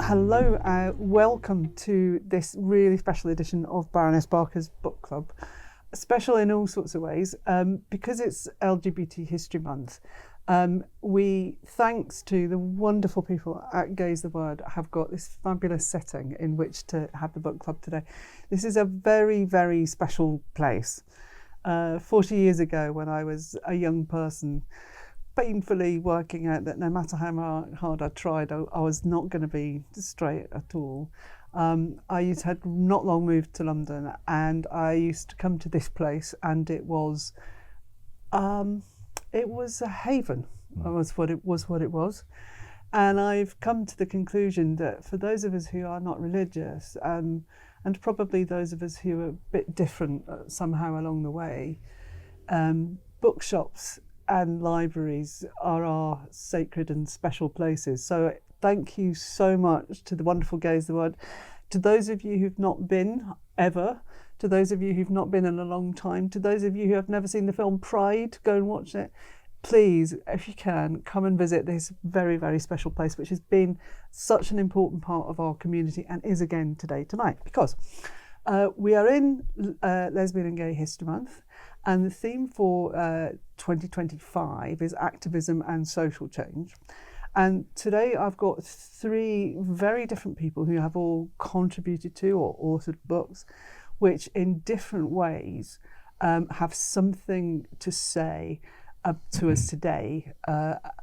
Hello, welcome to this really special edition of Baroness Barker's book club. Special in all sorts of ways, because it's LGBT History Month. We, thanks to the wonderful people at Gaze the Word, have got this fabulous setting in which to have the book club today. This is a very, very special place. 40 years ago, when I was a young person, painfully working out that no matter how hard I tried, I was not going to be straight at all. I had not long moved to London, and I used to come to this place, and it was a haven. Was what it was. And I've come to the conclusion that for those of us who are not religious, and probably those of us who are a bit different somehow along the way, bookshops and libraries are our sacred and special places. So thank you so much to the wonderful Gaze the Word. To those of you who've not been ever, to those of you who've not been in a long time, to those of you who have never seen the film Pride, go and watch it. Please, if you can, come and visit this very, very special place, which has been such an important part of our community and is again tonight, because we are in Lesbian and Gay History Month, and the theme for 2025 is activism and social change. And today I've got three very different people who have all contributed to or authored books, which in different ways have something to say to us today,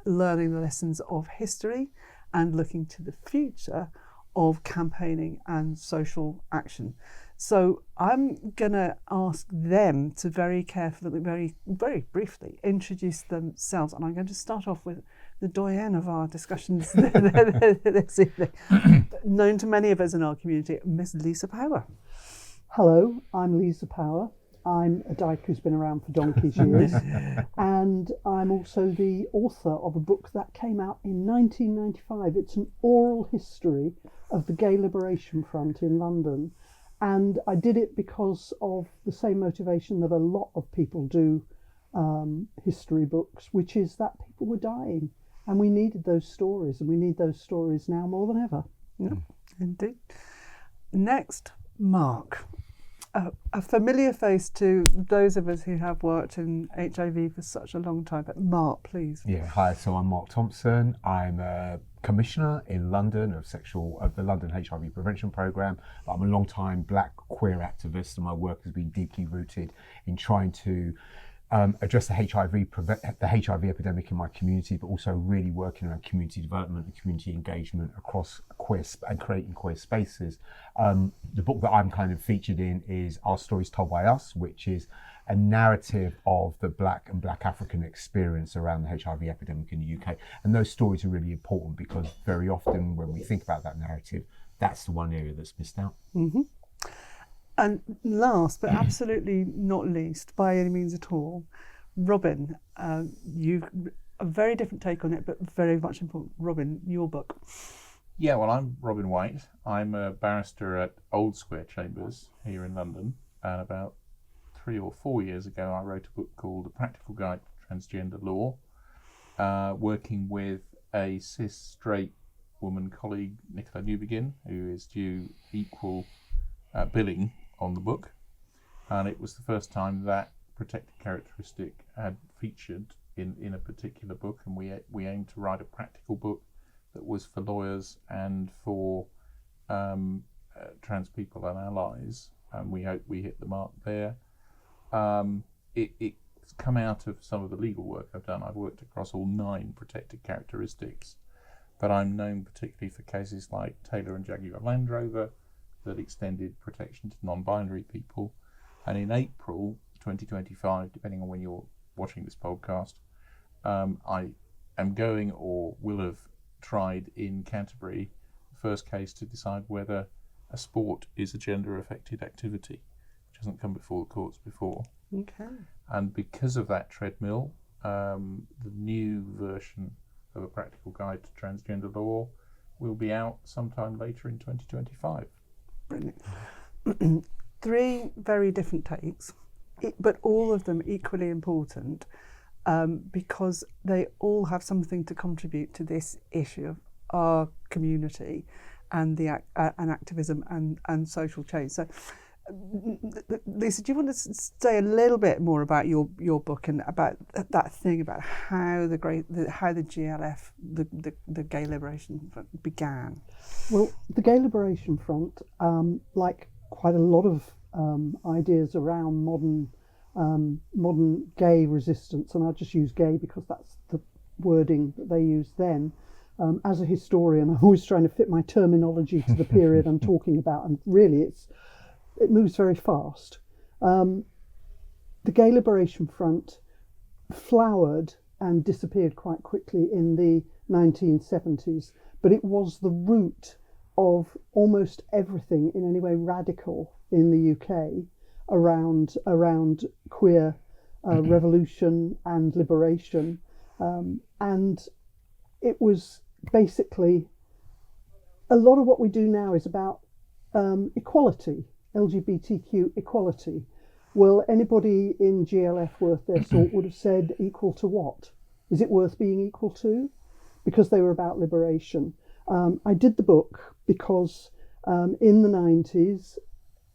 learning the lessons of history and looking to the future of campaigning and social action. So I'm going to ask them to very carefully, very, very briefly introduce themselves. And I'm going to start off with the doyenne of our discussions this evening, known to many of us in our community, Miss Lisa Power. Hello, I'm Lisa Power. I'm a dyke who's been around for donkey's years, and I'm also the author of a book that came out in 1995. It's an oral history of the Gay Liberation Front in London, and I did it because of the same motivation that a lot of people do history books, which is that people were dying, and we needed those stories, and we need those stories now more than ever. Yeah, indeed. Next, Mark. A familiar face to those of us who have worked in HIV for such a long time, but Mark, please. Yeah, hi, so I'm Mark Thompson. I'm a commissioner in London of the London HIV Prevention Programme. I'm a long-time black queer activist, and my work has been deeply rooted in trying to address the HIV epidemic in my community, but also really working around community development and community engagement across queer and creating queer spaces. The book that I'm kind of featured in is Our Stories Told by Us, which is a narrative of the Black and Black African experience around the HIV epidemic in the UK. And those stories are really important because very often when we think about that narrative, that's the one area that's missed out. Mm-hmm. And last, but absolutely not least, by any means at all, Robin, you've a very different take on it, but very much important. Robin, your book. Yeah, well, I'm Robin White. I'm a barrister at Old Square Chambers here in London. And about 3 or 4 years ago, I wrote a book called A Practical Guide to Transgender Law, working with a cis straight woman colleague, Nicola Newbegin, who is due equal billing on the book, and it was the first time that protected characteristic had featured in a particular book, and we aimed to write a practical book that was for lawyers and for trans people and allies, and we hope we hit the mark there. It's come out of some of the legal work I've done. I've worked across all 9 protected characteristics, but I'm known particularly for cases like Taylor and Jaguar Land Rover that extended protection to non-binary people. And in April 2025, depending on when you're watching this podcast, I am going or will have tried in Canterbury the first case to decide whether a sport is a gender-affected activity, which hasn't come before the courts before. Okay. And because of that treadmill, the new version of A Practical Guide to Transgender Law will be out sometime later in 2025. Brilliant. 3 very different takes, but all of them equally important, because they all have something to contribute to this issue of our community and activism and social change. So, Lisa, do you want to say a little bit more about your book and about that thing about how the GLF, the Gay Liberation Front, began? Well, the Gay Liberation Front, like quite a lot of ideas around modern gay resistance, and I'll just use gay because that's the wording that they used then. As a historian, I'm always trying to fit my terminology to the period I'm talking about, and really it moves very fast. The Gay Liberation Front flowered and disappeared quite quickly in the 1970s, but it was the root of almost everything in any way radical in the UK around queer revolution and liberation, and it was basically a lot of what we do now is about equality, LGBTQ equality. Well, anybody in GLF worth their salt would have said equal to what? Is it worth being equal to? Because they were about liberation. I did the book because in the 90s,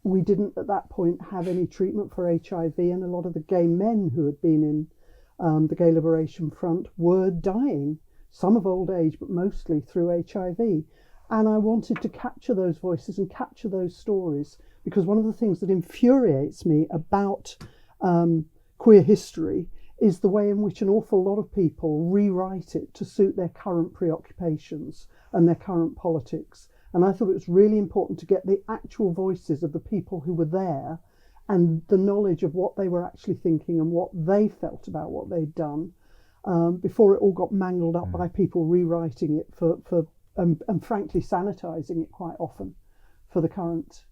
we didn't at that point have any treatment for HIV, and a lot of the gay men who had been in the Gay Liberation Front were dying, some of old age, but mostly through HIV. And I wanted to capture those voices and capture those stories, because one of the things that infuriates me about queer history is the way in which an awful lot of people rewrite it to suit their current preoccupations and their current politics. And I thought it was really important to get the actual voices of the people who were there and the knowledge of what they were actually thinking and what they felt about what they'd done, before it all got mangled up by people rewriting it and frankly sanitizing it quite often for the current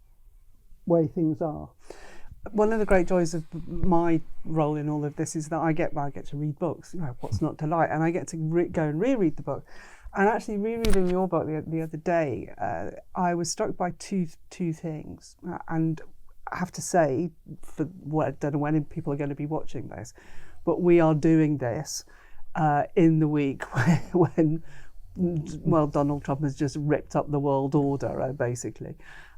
way things are. One of the great joys of my role in all of this is that I get to read books. You know, what's not to like? And I get to go and reread the book. And actually, rereading your book the other day, I was struck by two things. And I have to say, I don't know when people are going to be watching this, but we are doing this in the week when Donald Trump has just ripped up the world order, basically.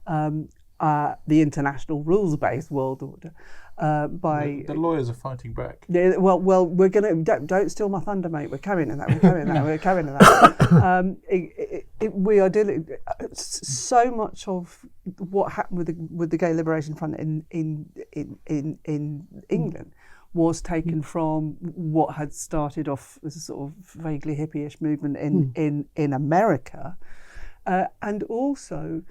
The international rules-based world order. The lawyers are fighting back. Yeah, well, we're gonna don't steal my thunder, mate. We're carrying that. We're carrying that. We are dealing so much of what happened with the Gay Liberation Front in England was taken from what had started off as a sort of vaguely hippie-ish movement in America, and also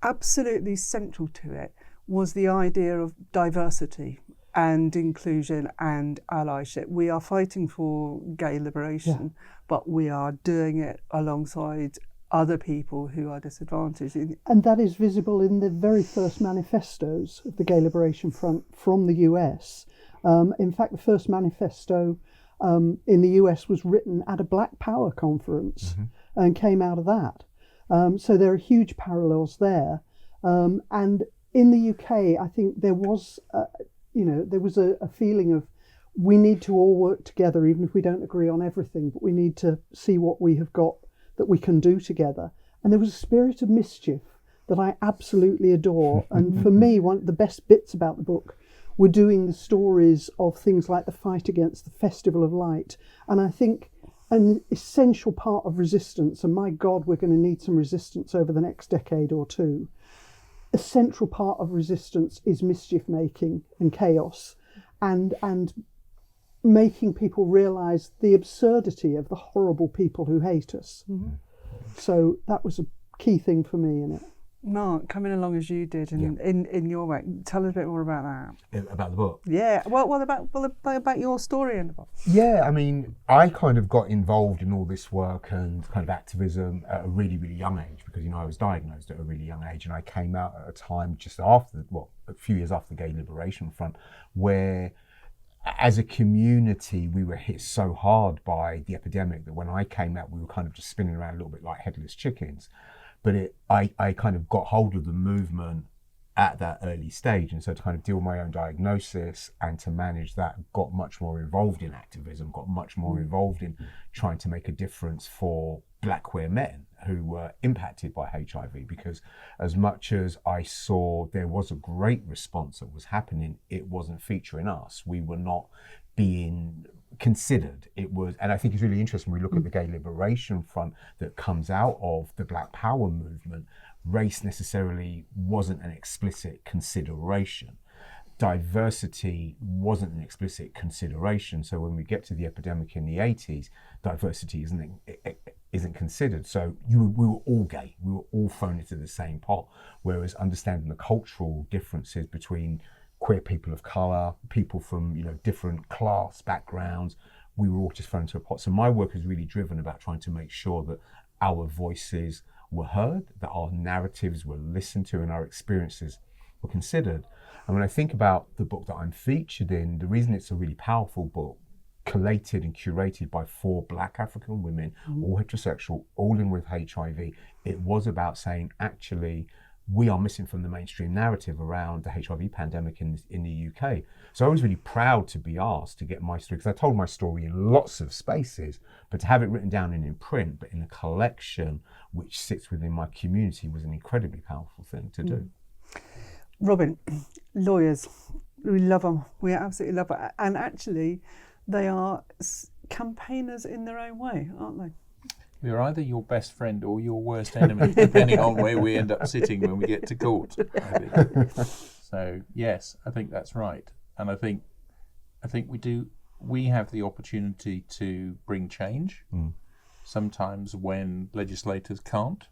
absolutely central to it was the idea of diversity and inclusion and allyship. We are fighting for gay liberation, but we are doing it alongside other people who are disadvantaged. And that is visible in the very first manifestos of the Gay Liberation Front from the US. In fact, the first manifesto in the US was written at a Black Power conference and came out of that. So there are huge parallels there. And in the UK, I think there was, there was a feeling of we need to all work together, even if we don't agree on everything, but we need to see what we have got that we can do together. And there was a spirit of mischief that I absolutely adore. And for me, one of the best bits about the book were doing the stories of things like the fight against the Festival of Light. And I think an essential part of resistance, and my God, we're going to need some resistance over the next decade or two. A central part of resistance is mischief making and chaos, and making people realise the absurdity of the horrible people who hate us. So that was a key thing for me in it. Mark, coming along as you did in your way, tell us a bit more about that. About the book? Yeah, well, about your story in the book. Yeah, I mean, I kind of got involved in all this work and kind of activism at a really, really young age because, I was diagnosed at a really young age, and I came out at a time just after, a few years after the Gay Liberation Front, where as a community, we were hit so hard by the epidemic that when I came out, we were kind of just spinning around a little bit like headless chickens. But I kind of got hold of the movement at that early stage. And so to kind of deal with my own diagnosis and to manage that, got much more involved in activism, got much more involved in trying to make a difference for Black queer men. who were impacted by HIV, because as much as I saw there was a great response that was happening, it wasn't featuring us. We were not being considered. It was, and I think it's really interesting when we look at the gay liberation front that comes out of the Black Power movement. Race necessarily wasn't an explicit consideration. Diversity wasn't an explicit consideration. So when we get to the epidemic in the 80s, diversity isn't considered. So we were all gay. We were all thrown into the same pot. Whereas understanding the cultural differences between queer people of colour, people from different class backgrounds, we were all just thrown into a pot. So my work is really driven about trying to make sure that our voices were heard, that our narratives were listened to, and our experiences were considered. And when I think about the book that I'm featured in, the reason it's a really powerful book, collated and curated by 4 Black African women, all heterosexual, all in with HIV, it was about saying, actually, we are missing from the mainstream narrative around the HIV pandemic in the UK. So I was really proud to be asked to get my story, because I told my story in lots of spaces, but to have it written down and in print, but in a collection which sits within my community, was an incredibly powerful thing to do. Robin, lawyers, we love them. We absolutely love them. And actually, they are campaigners in their own way, aren't they? We're either your best friend or your worst enemy, depending on where we end up sitting when we get to court, I think. So, yes, I think that's right. And I think we have the opportunity to bring change, sometimes when legislators can't.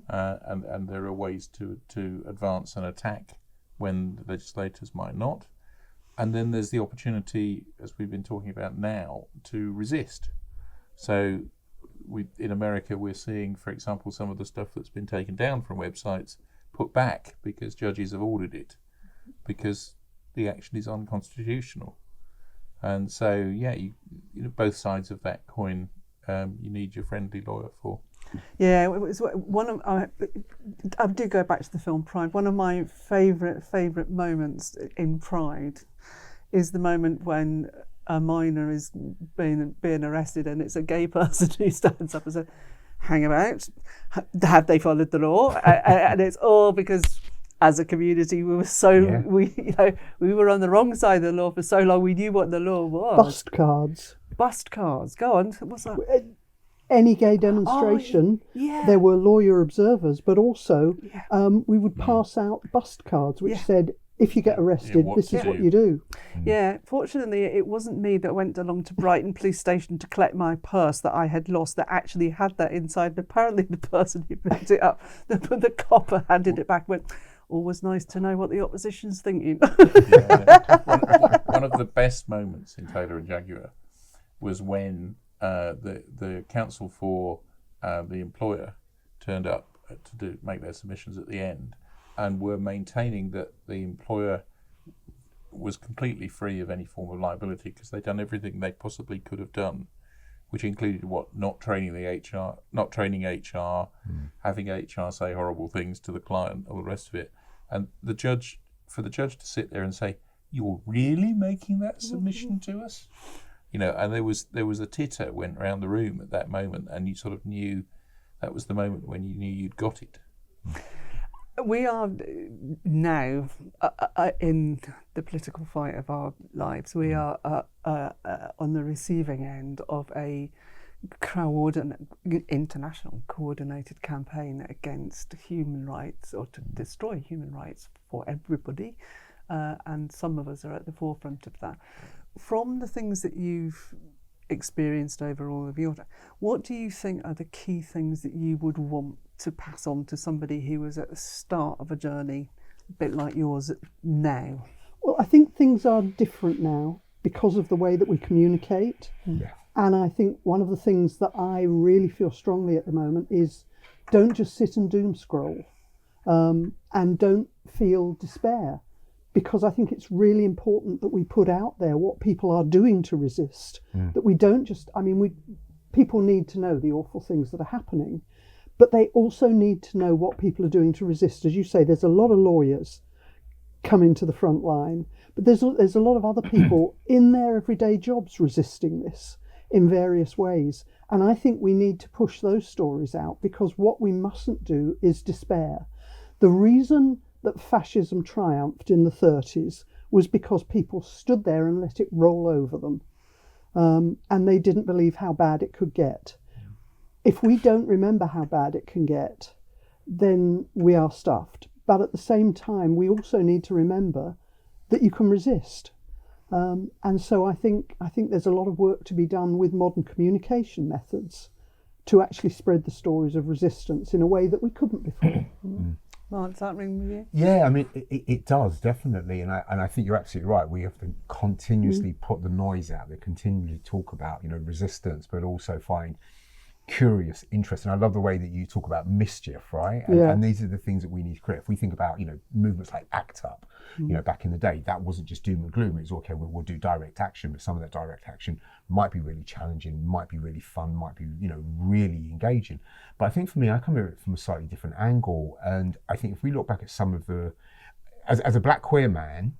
And there are ways to advance and attack when the legislators might not. And then there's the opportunity, as we've been talking about now, to resist. So in America, we're seeing, for example, some of the stuff that's been taken down from websites put back because judges have ordered it, because the action is unconstitutional. And so, yeah, you both sides of that coin, you need your friendly lawyer for. Yeah, it was one of I do go back to the film Pride. One of my favourite moments in Pride is the moment when a minor is being arrested, and it's a gay person who stands up and says, "Hang about, have they followed the law?" And it's all because, as a community, we were we were on the wrong side of the law for so long. We knew what the law was. Bust cards. Go on. What's that? Any gay demonstration, there were lawyer observers, but also we would pass out bust cards which said, if you get arrested, this is what you do. Yeah, fortunately, it wasn't me that went along to Brighton Police Station to collect my purse that I had lost, that actually had that inside. Apparently, the person who picked it up, the copper handed it back, went, always nice to know what the opposition's thinking. One of the best moments in Taylor and Jaguar was when the counsel for the employer turned up to make their submissions at the end, and were maintaining that the employer was completely free of any form of liability because they'd done everything they possibly could have done, which included not training HR, having HR say horrible things to the client, all the rest of it. And for the judge to sit there and say, "You're really making that submission to us?" And there was a titter went around the room at that moment, and you sort of knew that was the moment when you knew you'd got it. We are now in the political fight of our lives. We are on the receiving end of a international coordinated campaign against human rights, or to destroy human rights for everybody. And some of us are at the forefront of that. From the things that you've experienced over all of your time, what do you think are the key things that you would want to pass on to somebody who was at the start of a journey, a bit like yours now? Well, I think things are different now because of the way that we communicate. Yeah. And I think one of the things that I really feel strongly at the moment is, don't just sit and doom scroll, and don't feel despair. Because I think it's really important that we put out there what people are doing to resist. That we don't just, people need to know the awful things that are happening, but they also need to know what people are doing to resist. As you say, there's a lot of lawyers coming to the front line, but there's a lot of other people in their everyday jobs resisting this in various ways. And I think we need to push those stories out, because what we mustn't do is despair. The reason that fascism triumphed in the 30s was because people stood there and let it roll over them. And they didn't believe how bad it could get. If we don't remember how bad it can get, then we are stuffed. But at the same time, we also need to remember that you can resist. And so I think there's a lot of work to be done with modern communication methods to actually spread the stories of resistance in a way that we couldn't before. Mark, does that ring with you? Yeah, I mean, it does, definitely. And I think you're absolutely right. We have to continuously put the noise out there, continually talk about, resistance, but also find curious interest. And I love the way that you talk about mischief, right? And these are the things that we need to create. If we think about, movements like ACT UP, back in the day, that wasn't just doom and gloom. It was, okay, we'll do direct action, but some of that direct action might be really challenging, might be really fun, might be, really engaging. But I think for me, I come at it from a slightly different angle. And I think if we look back at some of as a black queer man,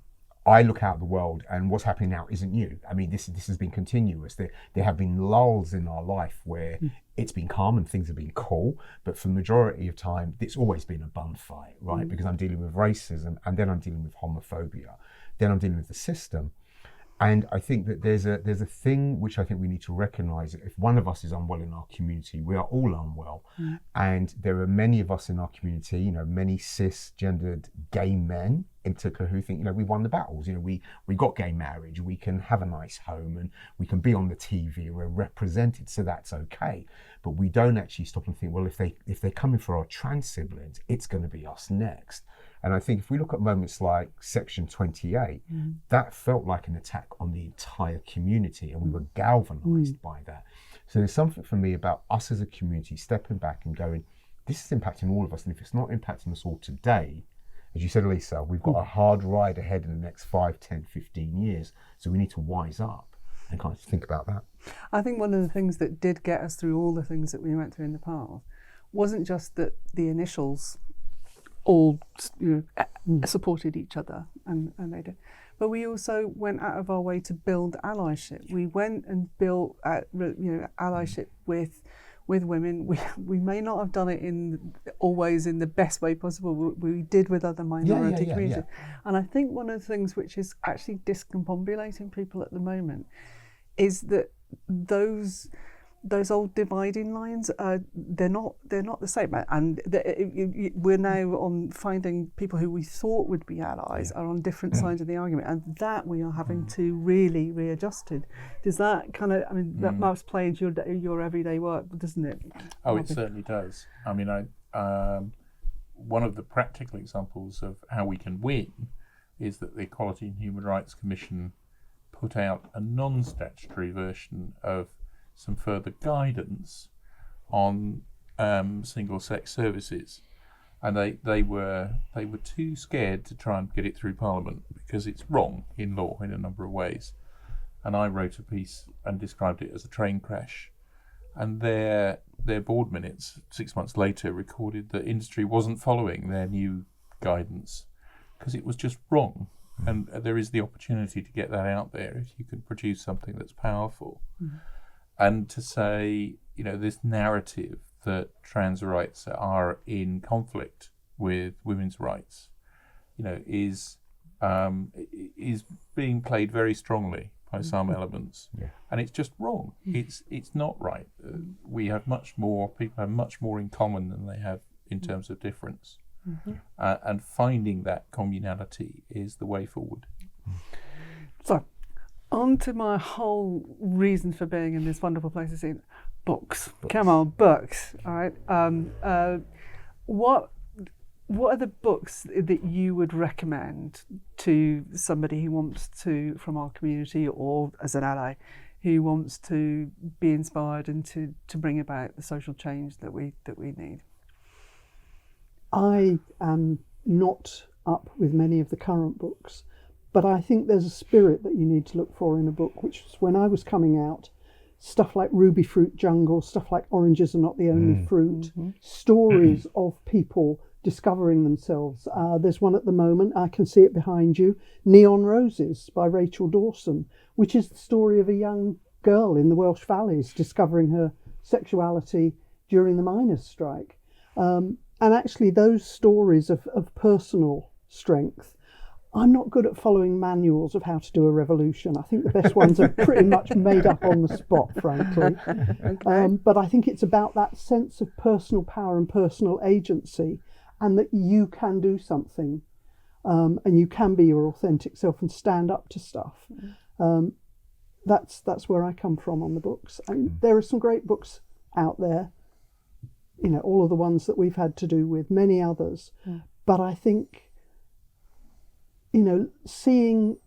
I look out at the world, and what's happening now isn't new. I mean, this has been continuous. There have been lulls in our life where it's been calm and things have been cool, but for the majority of time, it's always been a bun fight, right? Because I'm dealing with racism, and then I'm dealing with homophobia, then I'm dealing with the system. And I think that there's a thing which I think we need to recognise. If one of us is unwell in our community, we are all unwell. And there are many of us in our community, many cisgendered gay men in particular, who think, we won the battles. We got gay marriage, we can have a nice home, and we can be on the TV, we're represented, so that's okay. But we don't actually stop and think, well, if they're coming for our trans siblings, it's going to be us next. And I think if we look at moments like Section 28, that felt like an attack on the entire community, and we were galvanised by that. So there's something for me about us as a community stepping back and going, this is impacting all of us. And if it's not impacting us all today, as you said, Lisa, we've got a hard ride ahead in the next 5, 10, 15 years. So we need to wise up and kind of think about that. I think one of the things that did get us through all the things that we went through in the past wasn't just that the initials all supported each other, and they did, but we also went out of our way to build allyship. We went and built allyship with women. We may not have done it always in the best way possible. We did with other minority communities. And I think one of the things which is actually discombobulating people at the moment is that those old dividing lines they're not the same, and we're now on finding people who we thought would be allies are on different sides of the argument, and that we are having to really readjust to. Does that kind of, that must play into your everyday work, doesn't it? Oh, it certainly does. I mean, one of the practical examples of how we can win is that the Equality and Human Rights Commission put out a non-statutory version of some further guidance on single-sex services, and they were too scared to try and get it through Parliament because it's wrong in law in a number of ways. And I wrote a piece and described it as a train crash, and their board minutes 6 months later recorded that industry wasn't following their new guidance because it was just wrong. And there is the opportunity to get that out there if you can produce something that's powerful. And to say, this narrative that trans rights are in conflict with women's rights, is being played very strongly by some elements, and it's just wrong. It's not right. People have much more in common than they have in terms of difference, and finding that communality is the way forward. So, on to my whole reason for being in this wonderful place to see books. Come on, books. All right. What are the books that you would recommend to somebody who wants to, from our community or as an ally, who wants to be inspired and to bring about the social change that we need? I am not up with many of the current books, but I think there's a spirit that you need to look for in a book, which was when I was coming out, stuff like Ruby Fruit Jungle, stuff like Oranges Are Not the Only Fruit, stories of people discovering themselves. There's one at the moment, I can see it behind you, Neon Roses by Rachel Dawson, which is the story of a young girl in the Welsh Valleys discovering her sexuality during the miners' strike. And actually those stories of personal strength, I'm not good at following manuals of how to do a revolution. I think the best ones are pretty much made up on the spot, frankly. Okay. But I think it's about that sense of personal power and personal agency, and that you can do something, and you can be your authentic self and stand up to stuff. That's where I come from on the books. And there are some great books out there, you know, all of the ones that we've had to do with, many others. But I think, you know, seeing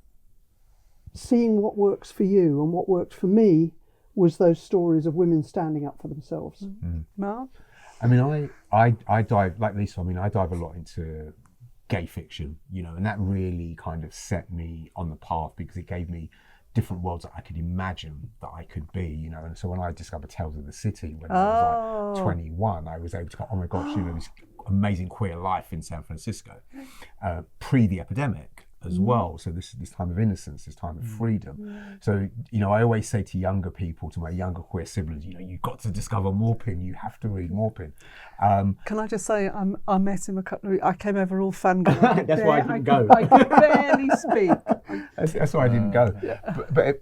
what works for you and what worked for me was those stories of women standing up for themselves. Marv? I mean, I dive, like Lisa, I mean, I dive a lot into gay fiction, you know, and that really kind of set me on the path, because it gave me different worlds that I could imagine that I could be, you know. And so when I discovered Tales of the City when I was like 21, I was able to go, oh my gosh, you know, this amazing queer life in San Francisco, pre the epidemic as well. So this time of innocence, this time of freedom. So, you know, I always say to younger people, to my younger queer siblings, you know, you've got to discover Maupin, you have to read Maupin. Can I just say, I met him a couple of, I came over all fangirl. That's why I didn't go. I could barely speak. That's why I didn't go.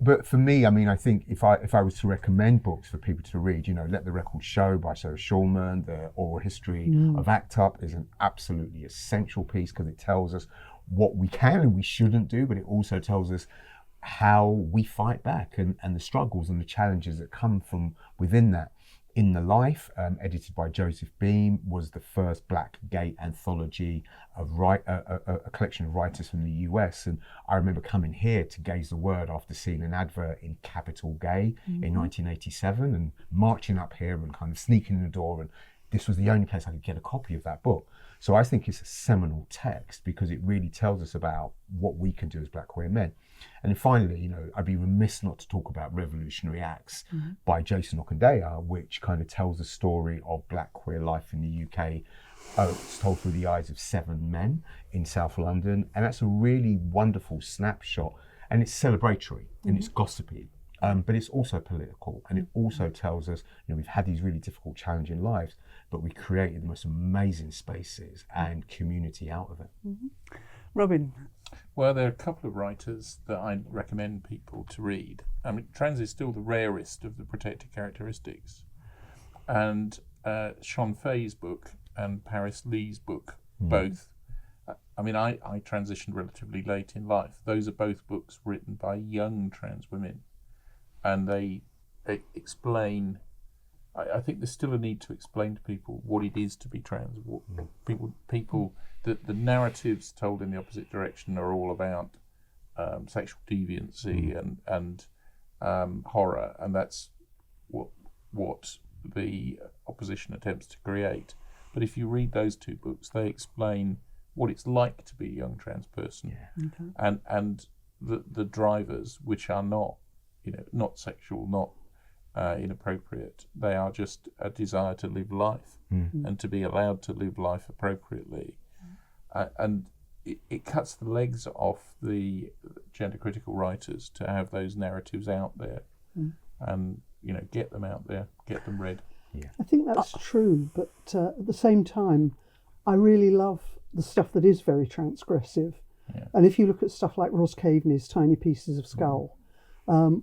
But for me, I mean, I think if I was to recommend books for people to read, you know, Let the Record Show by Sarah Schulman, the oral history of ACT UP is an absolutely essential piece, because it tells us what we can and we shouldn't do, but it also tells us how we fight back and the struggles and the challenges that come from within that. In the Life, edited by Joseph Beam, was the first Black gay anthology of a collection of writers from the US. And I remember coming here to Gaze the Word after seeing an advert in Capital Gay in 1987 and marching up here and kind of sneaking in the door. And this was the only place I could get a copy of that book. So I think it's a seminal text, because it really tells us about what we can do as Black queer men. And then finally, you know, I'd be remiss not to talk about Revolutionary Acts by Jason Okundaya, which kind of tells the story of Black queer life in the UK. It's told through the eyes of 7 men in South London. And that's a really wonderful snapshot. And it's celebratory and it's gossipy. But it's also political, and it also tells us, you know, we've had these really difficult, challenging lives, but we created the most amazing spaces and community out of it. Robin? Well, there are a couple of writers that I recommend people to read. I mean, trans is still the rarest of the protected characteristics. And Sean Fay's book and Paris Lee's book, both, I mean, I transitioned relatively late in life. Those are both books written by young trans women. And they explain, I think there's still a need to explain to people what it is to be trans. What the narratives told in the opposite direction are all about sexual deviancy and horror, and that's what the opposition attempts to create. But if you read those 2 books, they explain what it's like to be a young trans person, and the drivers, which are not, you know, not sexual, not inappropriate. They are just a desire to live life and to be allowed to live life appropriately. And it cuts the legs off the gender critical writers to have those narratives out there and, you know, get them out there, get them read. Yeah. I think that's true, but at the same time, I really love the stuff that is very transgressive. Yeah. And if you look at stuff like Ross Caveney's Tiny Pieces of Skull,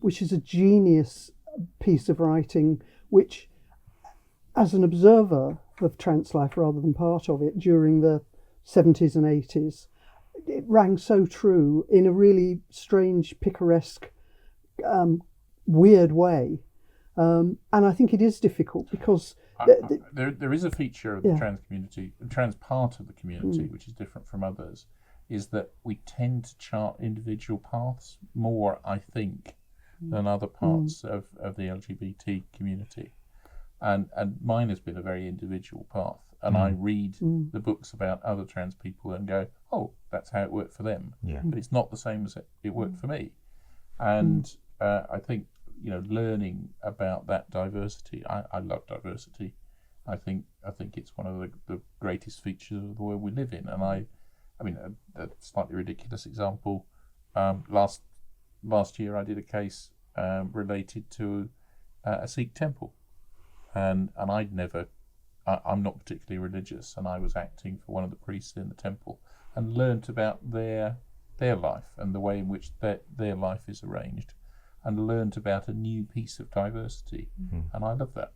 which is a genius piece of writing, which, as an observer of trans life rather than part of it during the 70s and 80s, it rang so true in a really strange, picaresque, weird way. And I think it is difficult because there is a feature of the trans community, the trans part of the community, which is different from others, is that we tend to chart individual paths more, I think, than other parts of the LGBT community. And mine has been a very individual path. And I read the books about other trans people and go, oh, that's how it worked for them. Yeah. But it's not the same as it worked for me. And I think, you know, learning about that diversity, I love diversity. I think it's one of the greatest features of the world we live in. And I mean, a slightly ridiculous example, last year I did a case related to a Sikh temple. and I'm not particularly religious, and I was acting for one of the priests in the temple, and learnt about their life and the way in which their life is arranged, and learnt about a new piece of diversity, and I love that.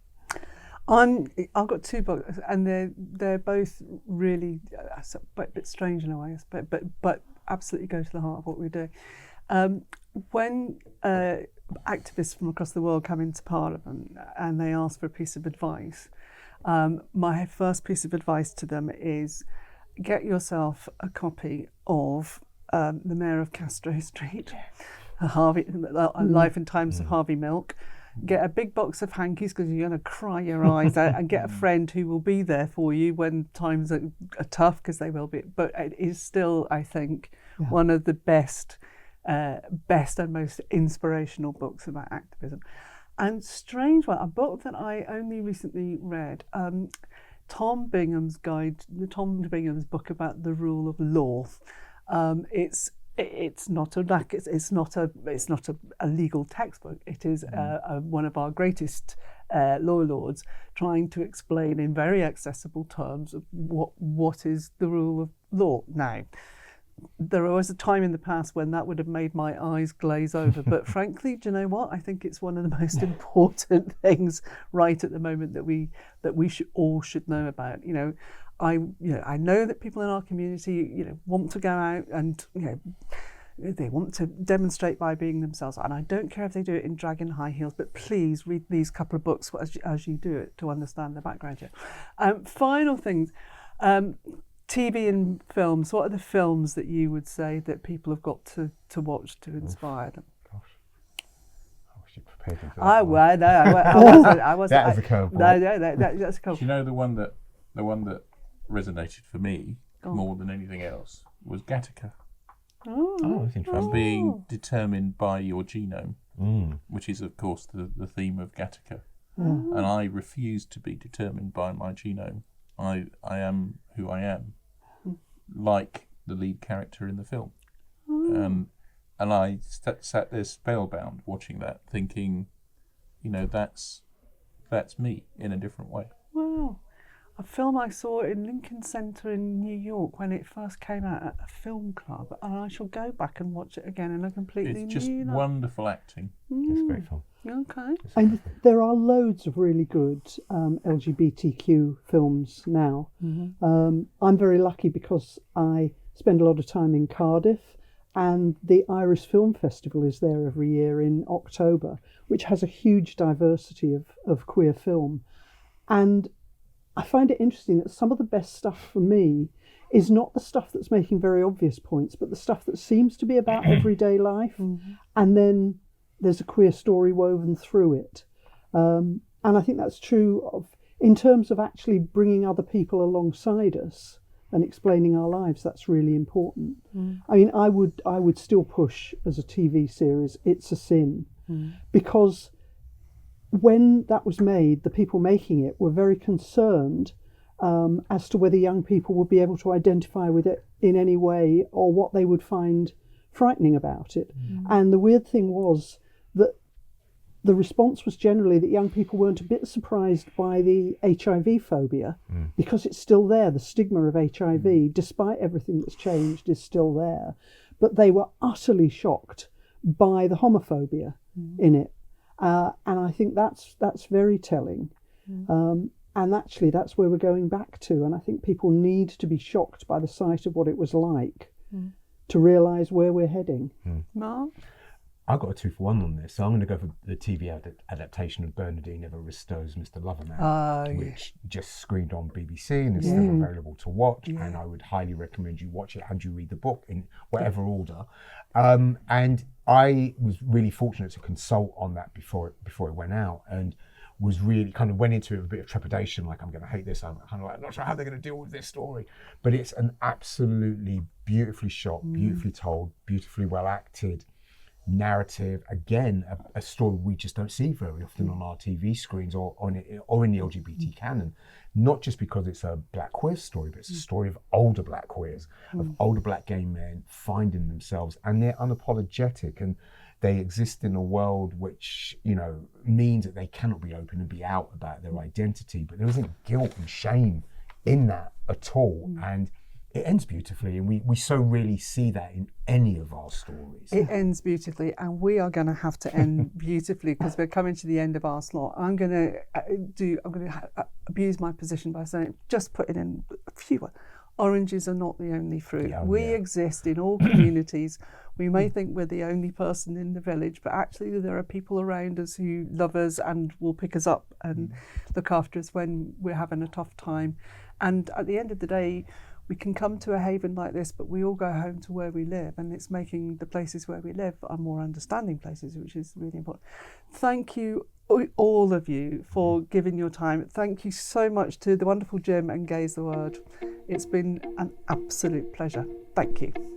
I've got 2 books, and they're both really a bit strange in a way, but absolutely go to the heart of what we do. When activists from across the world come into Parliament and they ask for a piece of advice, my first piece of advice to them is get yourself a copy of the Mayor of Castro Street, Life and Times of Harvey Milk. Get a big box of hankies because you're going to cry your eyes out, and get a friend who will be there for you when times are tough, because they will be. But it is still, I think, one of the best and most inspirational books about activism. And strange one, a book that I only recently read, Tom Bingham's book about the rule of law. It's not a legal textbook. It is one of our greatest law lords trying to explain in very accessible terms of what is the rule of law. Now, there was a time in the past when that would have made my eyes glaze over, but frankly, do you know what? I think it's one of the most important things right at the moment that we all should know about. I know that people in our community, want to go out and, they want to demonstrate by being themselves. And I don't care if they do it in drag and high heels, but please read these couple of books as you do it to understand the background here. Final things, TV and films. What are the films that you would say that people have got to watch to inspire them? Gosh. I wish you prepared me for that. I wasn't. That is a curveball. No, that's a curveball. Do you know the one that resonated for me more than anything else was Gattaca. Oh, that's interesting. And being determined by your genome, which is, of course, the theme of Gattaca. And I refuse to be determined by my genome. I am who I am, like the lead character in the film. And I sat there spellbound watching that, thinking, that's me in a different way. Wow. A film I saw in Lincoln Center in New York when it first came out at a film club, and I shall go back and watch it again in a completely It's just new wonderful acting. It's a great film. Okay. And there are loads of really good LGBTQ films now. I'm very lucky because I spend a lot of time in Cardiff, and the Irish Film Festival is there every year in October, which has a huge diversity of queer film. And I find it interesting that some of the best stuff for me is not the stuff that's making very obvious points, but the stuff that seems to be about everyday life. And then there's a queer story woven through it. And I think that's true in terms of actually bringing other people alongside us and explaining our lives. That's really important. I mean, I would still push as a TV series, It's a Sin, because when that was made, the people making it were very concerned as to whether young people would be able to identify with it in any way or what they would find frightening about it. And the weird thing was that the response was generally that young people weren't a bit surprised by the HIV phobia because it's still there. The stigma of HIV, despite everything that's changed, is still there. But they were utterly shocked by the homophobia in it. And I think that's very telling. And actually, that's where we're going back to. And I think people need to be shocked by the sight of what it was like to realise where we're heading. Mark? I've got a 2-for-1 on this, so I'm going to go for the TV adaptation of Bernardine Evaristo's Mr. Loverman, which just screened on BBC and is still available to watch. And I would highly recommend you watch it and you read the book in whatever order. And I was really fortunate to consult on that before it went out, and was really kind of went into it with a bit of trepidation, like I'm going to hate this. I'm kind of like not sure how they're going to deal with this story, but it's an absolutely beautifully shot, beautifully told, beautifully well acted narrative. Again, a story we just don't see very often on our TV screens or in the LGBT canon. Not just because it's a black queer story, but it's a story of older black queers, of older black gay men finding themselves, and they're unapologetic. And they exist in a world which, you know, means that they cannot be open and be out about their identity, but there isn't guilt and shame in that at all. And it ends beautifully, and we so rarely see that in any of our stories. It ends beautifully, and we are going to have to end beautifully because we're coming to the end of our slot. I'm going to abuse my position by saying, just putting in a few. Oranges are not the only fruit. We exist in all communities. We may think we're the only person in the village, but actually there are people around us who love us and will pick us up and look after us when we're having a tough time. And at the end of the day, we can come to a haven like this, but we all go home to where we live, and it's making the places where we live are more understanding places, which is really important. Thank you, all of you, for giving your time. Thank you so much to the wonderful Jim and Gaze the Word. It's been an absolute pleasure. Thank you.